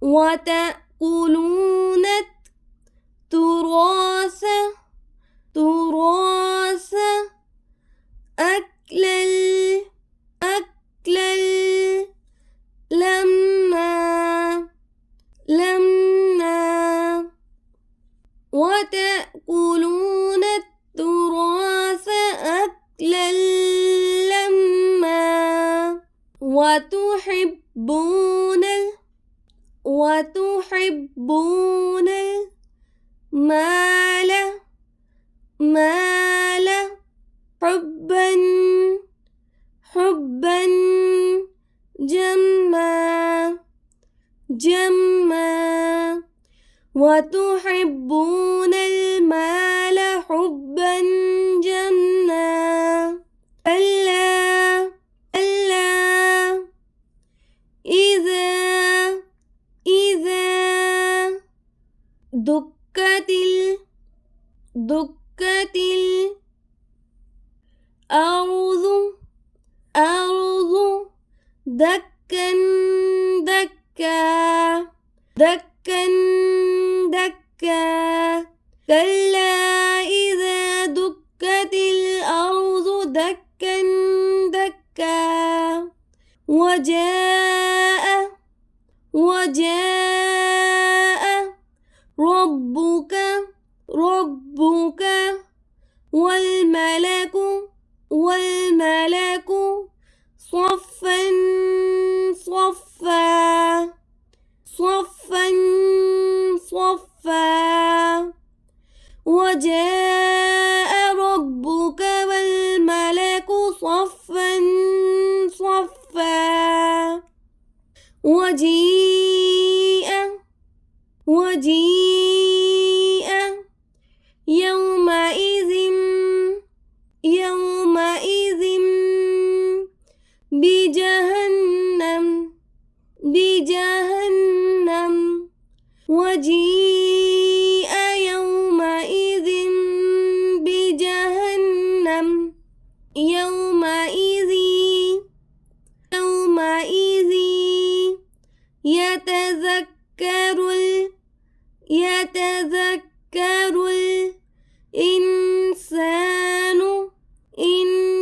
وتأكلون التراث أكلا لما وتأكلون التراث أكلا لما وتحبون المال حبا جما وتحبون المال حبا جما ألا إذا دكت الأرض دكا كلا إذا دكت الأرض دكا وجاء ربك والملك صفا وجاء ربك والملك صفا وجيء يومئذ بجهنم وجيء يومئذ بجهنم يومئذ يتذكر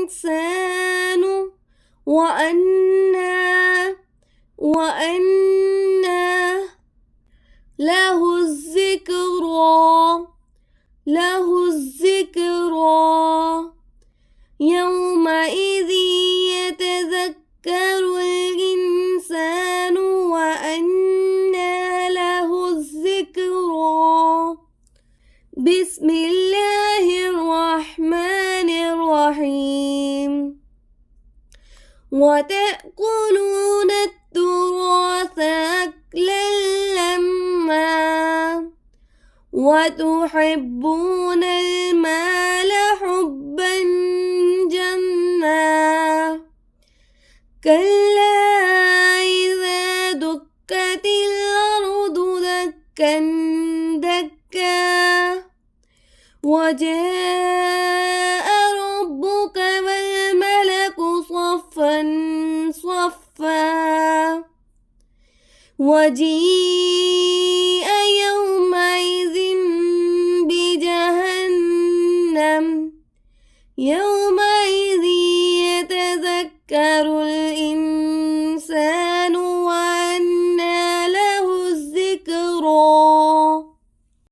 الإنسان وأنى له الذكرى يومئذ يتذكر الإنسان وأنى له الذكرى بسم الله الرحمن الرحيم وتأكلون التراث أكلا لما وتحبون المال حبا جما كلا إذا دكت الأرض دكا وجاء ربك والملك صفا وجيء يومئذ بجهنم يومئذ يتذكر